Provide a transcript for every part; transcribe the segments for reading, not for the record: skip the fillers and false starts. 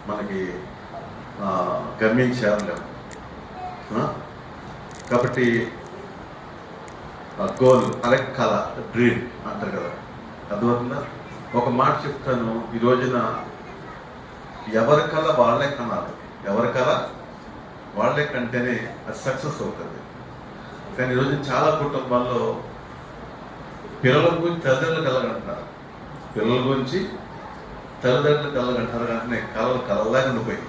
మనకి గమ్యం చేరలేము. కాబట్టి గోల్ అలా కళ డ్రీమ్ అంటారు కదా, అర్థమవుతుందా? ఒక మాట చెప్తాను, ఈ రోజున ఎవరి కళ వాళ్ళే కనాలి, ఎవరి కళ వాళ్ళే కంటేనే అది సక్సెస్ అవుతుంది. కానీ ఈరోజు చాలా కుటుంబాల్లో పిల్లల గురించి తల్లిదండ్రులు కలగంటున్నారు, పిల్లల గురించి తల్లిదండ్రులు కలగంటారు, కానీ కళలు కలలాగా ఉండిపోయి.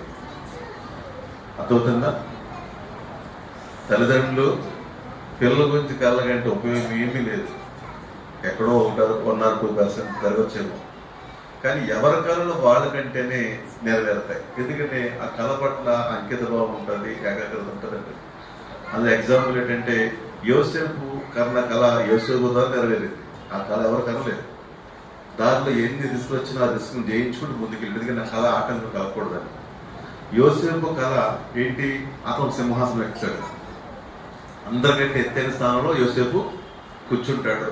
అర్థమవుతుందా? తల్లిదండ్రులు పిల్లల గురించి కలగంటే ఉపయోగం ఏమీ లేదు, ఎక్కడో 1.5% జరగచ్చేమో. కానీ ఎవరి కళలు వాళ్ళకంటేనే నెరవేరుతాయి. ఎందుకంటే ఆ కళ పట్ల అంకిత భావం ఉంటుంది, ఏకాగ్రత ఉంటుందండి. అందులో ఎగ్జాంపుల్ ఏంటంటే యోసేపు కన్న కళ యోసేపు ద్వారా నెరవేరింది. ఆ కళ ఎవరు కనలేదు. దాంట్లో ఎన్ని రిస్క్ వచ్చినా ఆ రిస్క్ని జయించుకుంటూ ముందుకెళ్ళి, ఎందుకంటే నా కళ ఆటంకం కాకూడదని. యోసేపు కళ ఏంటి? అతను సింహాసనం ఎక్కుతాడు, అందరికంటే ఎత్తైన స్థానంలో యోసేపు కూర్చుంటాడు.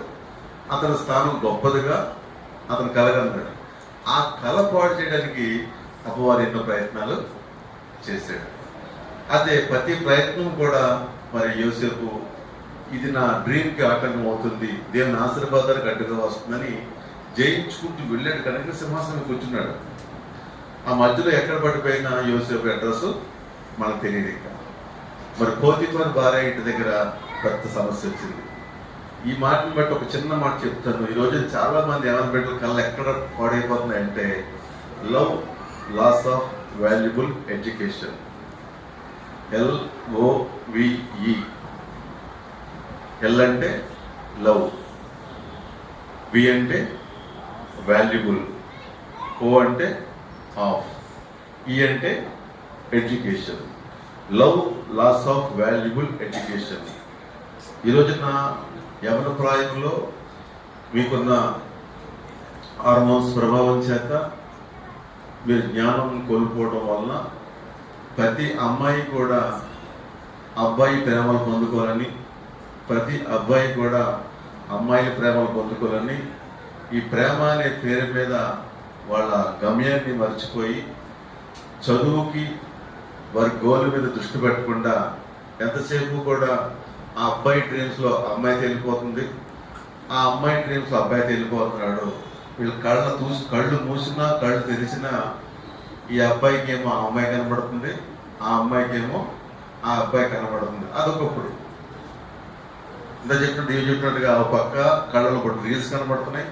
అతని స్థానం గొప్పదిగా అతను కలగన్నాడు. ఆ కళ పాడు చేయడానికి అపవారు ఎన్నో ప్రయత్నాలు చేశాడు. అదే ప్రతి ప్రయత్నం కూడా మరి యోసేపు ఇది నా డ్రీమ్కి ఆటంకం అవుతుంది, దేవుని ఆశీర్వాదానికి అడ్డుగా వస్తుందని జయించుకుంటూ వెళ్ళాడు కనుక సింహాసనం కూర్చున్నాడు. ఆ మధ్యలో ఎక్కడ పడిపోయిన యోసేపు అడ్రస్ మనకు తెలియదు. ఇంకా మరి పోతీఫర్ భార్య ఇంటి దగ్గర పెద్ద సమస్య వచ్చింది. ఈ మాటను బట్టి ఒక చిన్న మాట చెప్తాను. ఈరోజు చాలా మంది ఎవరి బిడ్డల కళ్ళు ఎక్కడ పాడైపోతున్నాయంటే love loss of valuable education, LOVE. L అంటే లవ్, వి అంటే వాల్యుబుల్, ఓ అంటే ఆఫ్, ఈ అంటే education. Love loss of valuable education. ఈరోజున యవన ప్రాయంలో మీకున్న హార్మోన్స్ ప్రభావం చేత మీరు జ్ఞానం కోల్పోవడం వలన ప్రతి అమ్మాయి కూడా అబ్బాయి ప్రేమలు పొందుకోవాలని, ప్రతి అబ్బాయి కూడా అమ్మాయిల ప్రేమలు పొందుకోవాలని ఈ ప్రేమ అనే పేరు మీద వాళ్ళ గమ్యాన్ని మర్చిపోయి చదువుకి వారి గోల్ మీద దృష్టి పెట్టకుండా ఎంతసేపు కూడా ఆ అబ్బాయి డ్రీమ్స్లో అమ్మాయి వెళ్ళిపోతుంది, ఆ అమ్మాయి డ్రీమ్స్లో అబ్బాయి వెళ్ళిపోతున్నాడు. వీళ్ళు కళ్ళు మూసినా కళ్ళు తెరిచినా ఈ అబ్బాయికి ఏమో ఆ అమ్మాయి కనబడుతుంది, ఆ అమ్మాయికి ఏమో ఆ అబ్బాయి కనబడుతుంది. అదొకప్పుడు ఇంత చెప్పినట్టు చెప్పినట్టుగా ఒక పక్క కళ్ళలో రీల్స్ కనబడుతున్నాయి,